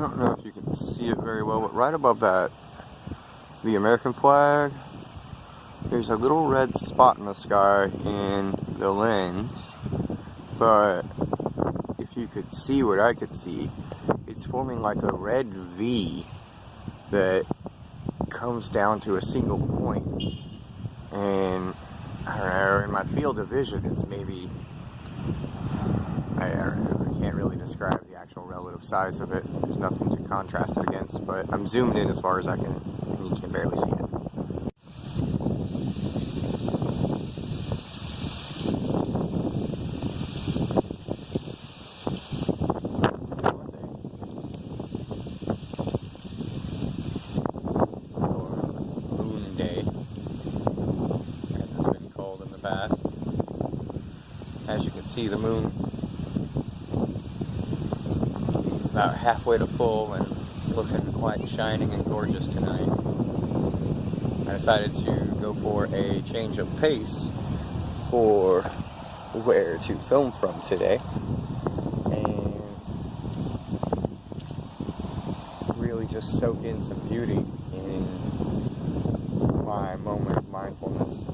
don't know if you can see it very well, but right above that, the American flag, there's a little red spot in the sky in the lens, but if you could see what I could see, it's forming like a red V that comes down to a single point. And I don't know, in my field of vision, it's maybe, I don't know, I can't really describe the actual relative size of it. There's nothing to contrast it against, but I'm zoomed in as far as I can, and you can barely see it. Moonday, as it's been called in the past. As you can see, the moon is about halfway to full and looking quite shining and gorgeous tonight. I decided to go for a change of pace for where to film from today and really just soak in some beauty in my moment of mindfulness.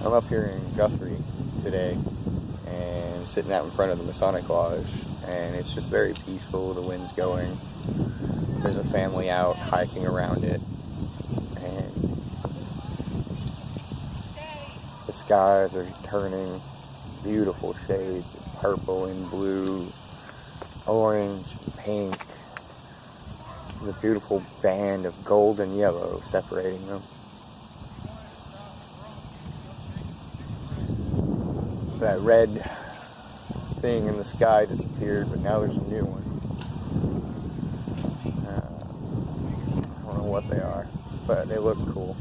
I'm up here in Guthrie today and sitting out in front of the Masonic Lodge, and it's just very peaceful. The wind's going. There's a family out hiking around it, and the skies are turning beautiful shades of purple and blue, orange, pink, with a beautiful band of gold and yellow separating them. That red thing in the sky disappeared, but now there's a new one. I don't know what they are, but they look cool.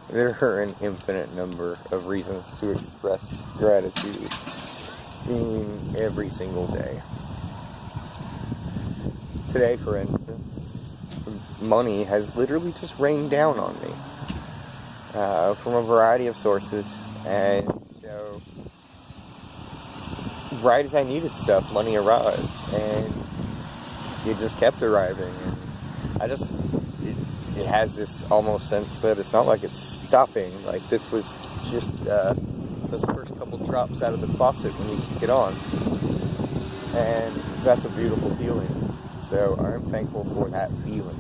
There are an infinite number of reasons to express gratitude in every single day. Today, for instance, money has literally just rained down on me from a variety of sources, and so right as I needed stuff, money arrived, and it just kept arriving, and it has this almost sense that it's not like it's stopping. Like this was just those first couple drops out of the faucet when you kick it on, and that's a beautiful feeling. So I'm thankful for that feeling,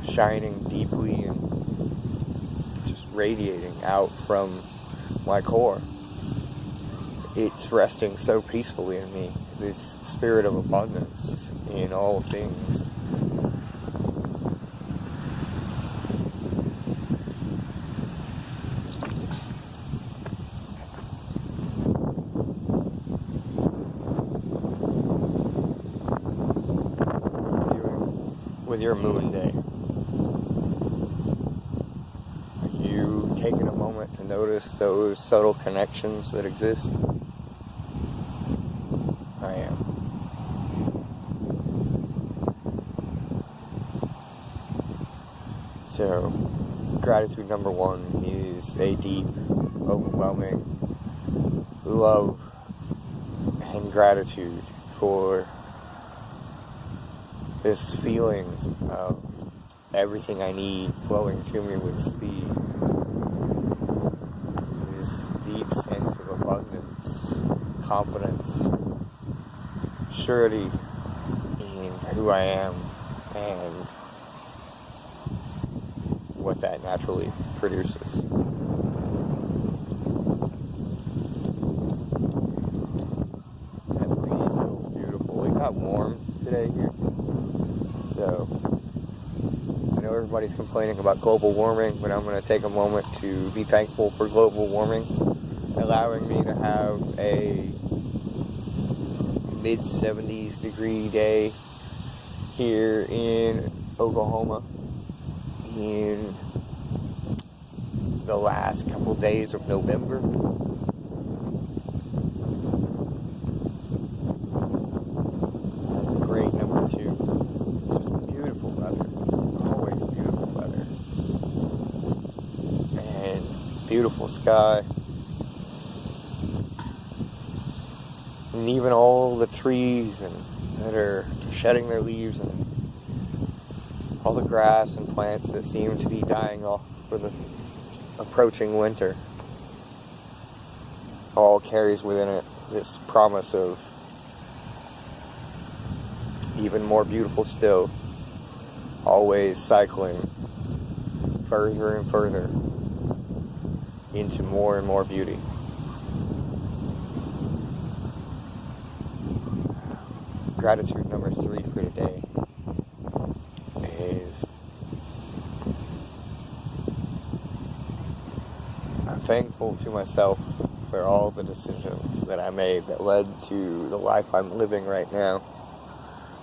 shining deeply and just radiating out from my core. It's resting so peacefully in me, this spirit of abundance in all things. With your Moonday, are you taking a moment to notice those subtle connections that exist? I am. So, gratitude number one is a deep, overwhelming love and gratitude for this feeling of everything I need flowing to me with speed. This deep sense of abundance, confidence, surety in who I am and what that naturally produces. That breeze feels beautiful. It got warm today here. So, I know everybody's complaining about global warming, but I'm going to take a moment to be thankful for global warming, allowing me to have a mid-70s degree day here in Oklahoma in the last couple days of November. beautiful sky. And even all the trees that are shedding their leaves, and all the grass and plants that seem to be dying off for the approaching winter, all carries within it this promise of even more beautiful still, always cycling further and further into more and more beauty. Gratitude number 3 for today is I'm thankful to myself for all the decisions that I made that led to the life I'm living right now.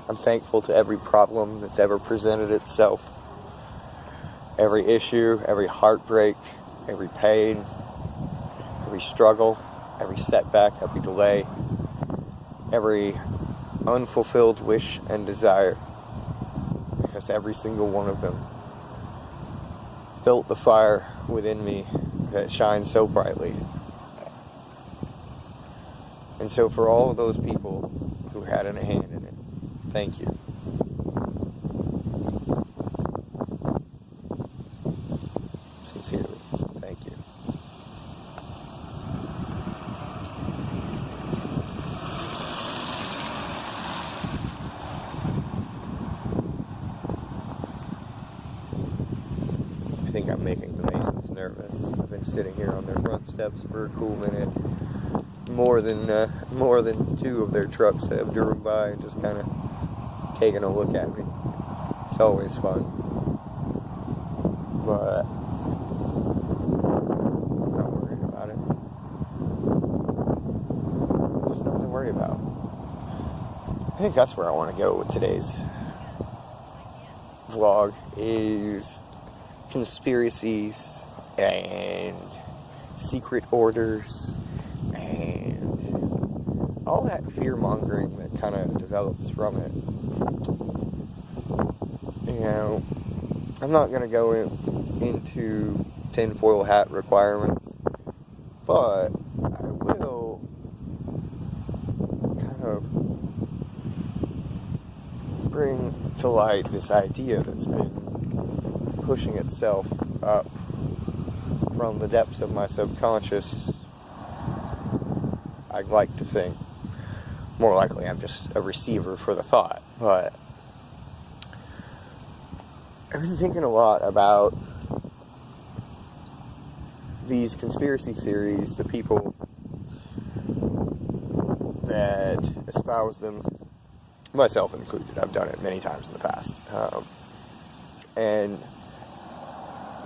I'm thankful to every problem that's ever presented itself, every issue, every heartbreak, every pain, every struggle, every setback, every delay, every unfulfilled wish and desire, because every single one of them built the fire within me that shines so brightly. And so for all of those people who had a hand in it, thank you. Sincerely, thank you. I think I'm making the Masons nervous. I've been sitting here on their front steps for a cool minute. More than 2 of their trucks have driven by and just kind of taking a look at me. It's always fun. But I'm not worried about it. There's nothing to worry about. I think that's where I want to go with today's vlog, is conspiracies and secret orders and all that fear-mongering that kind of develops from it. You know, I'm not going to go into tinfoil hat requirements, but I will kind of bring to light this idea that's been pushing itself up from the depths of my subconscious. I'd like to think. More likely I'm just a receiver for the thought, but I've been thinking a lot about these conspiracy theories, the people that espouse them, myself included. I've done it many times in the past. And,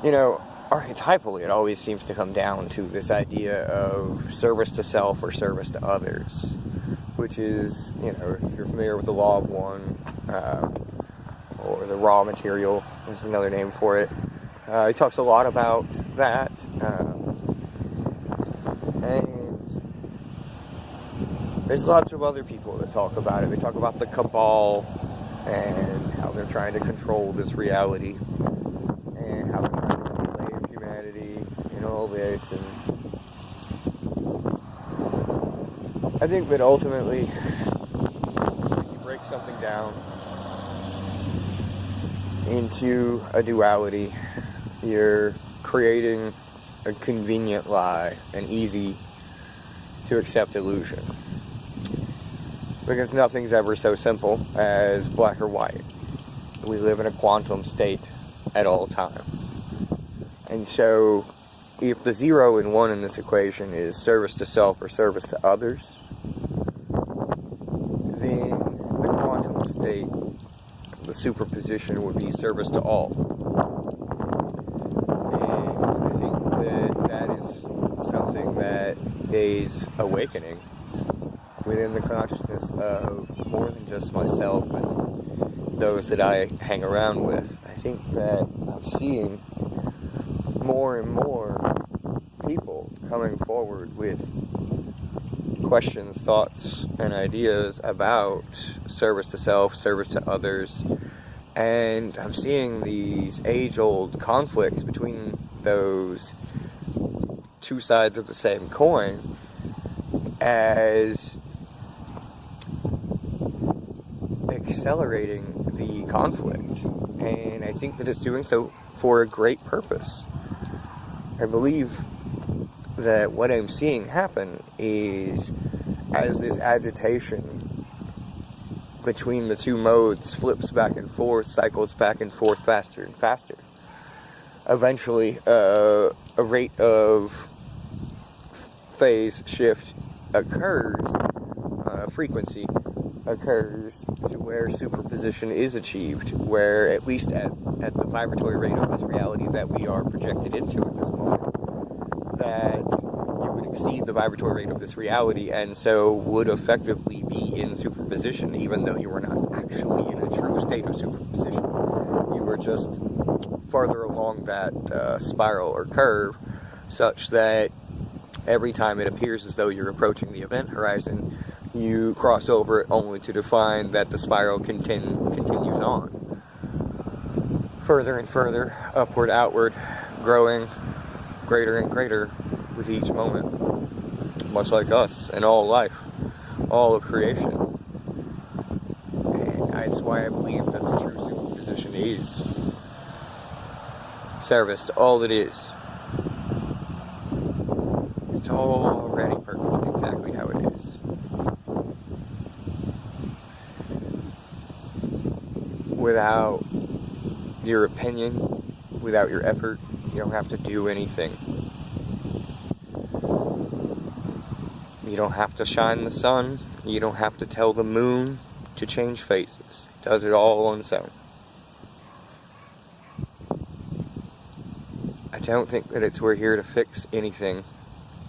you know, archetypally, it always seems to come down to this idea of service to self or service to others, which is, you know, if you're familiar with the law of one, or the raw material is another name for it. He talks a lot about that, and there's lots of other people that talk about it. They talk about the cabal and how they're trying to control this reality and how they're trying to enslave humanity and all this. And I think that ultimately, when you break something down into a duality, you're creating a convenient lie, an easy to accept illusion. Because nothing's ever so simple as black or white. We live in a quantum state at all times. And so, if the 0 and 1 in this equation is service to self or service to others, then the quantum state, the superposition, would be service to all. And I think that is something that is awakening within the consciousness of more than just myself and those that I hang around with. I think that I'm seeing more and more people coming forward with questions, thoughts, and ideas about service to self, service to others, and I'm seeing these age-old conflicts between those two sides of the same coin as accelerating the conflict. And I think that it's doing so for a great purpose. I believe that what I'm seeing happen is, as this agitation between the two modes flips back and forth, cycles back and forth faster and faster, eventually a rate of phase shift occurs, frequency occurs, to where superposition is achieved, where at least at the vibratory rate of this reality that we are projected into at this moment, that you would exceed the vibratory rate of this reality, and so would effectively be in superposition, even though you were not actually in a true state of superposition. You were just farther along that spiral or curve, such that every time it appears as though you're approaching the event horizon, you cross over it only to find that the spiral continues on. Further and further, upward, outward, growing greater and greater with each moment. Much like us and all life, all of creation. And that's why I believe that the true superposition is service to all that is. It's already perfect exactly how it is. Without your opinion, without your effort, you don't have to do anything. You don't have to shine the sun. You don't have to tell the moon to change faces. It does it all on its own. I don't think that we're here to fix anything.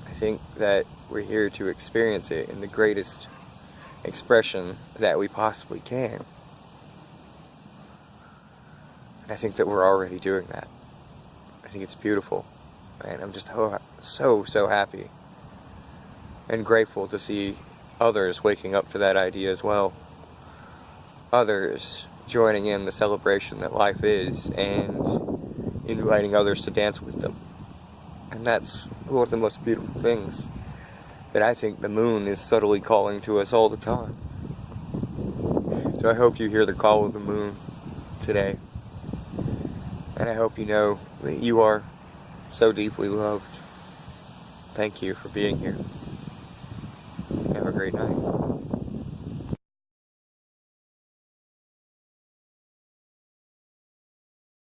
I think that we're here to experience it in the greatest expression that we possibly can. And I think that we're already doing that. I think it's beautiful. And I'm just so happy and grateful to see others waking up to that idea as well. Others joining in the celebration that life is and inviting others to dance with them. And that's one of the most beautiful things that I think the moon is subtly calling to us all the time. So I hope you hear the call of the moon today. And I hope you know that you are so deeply loved. Thank you for being here. Have a great night.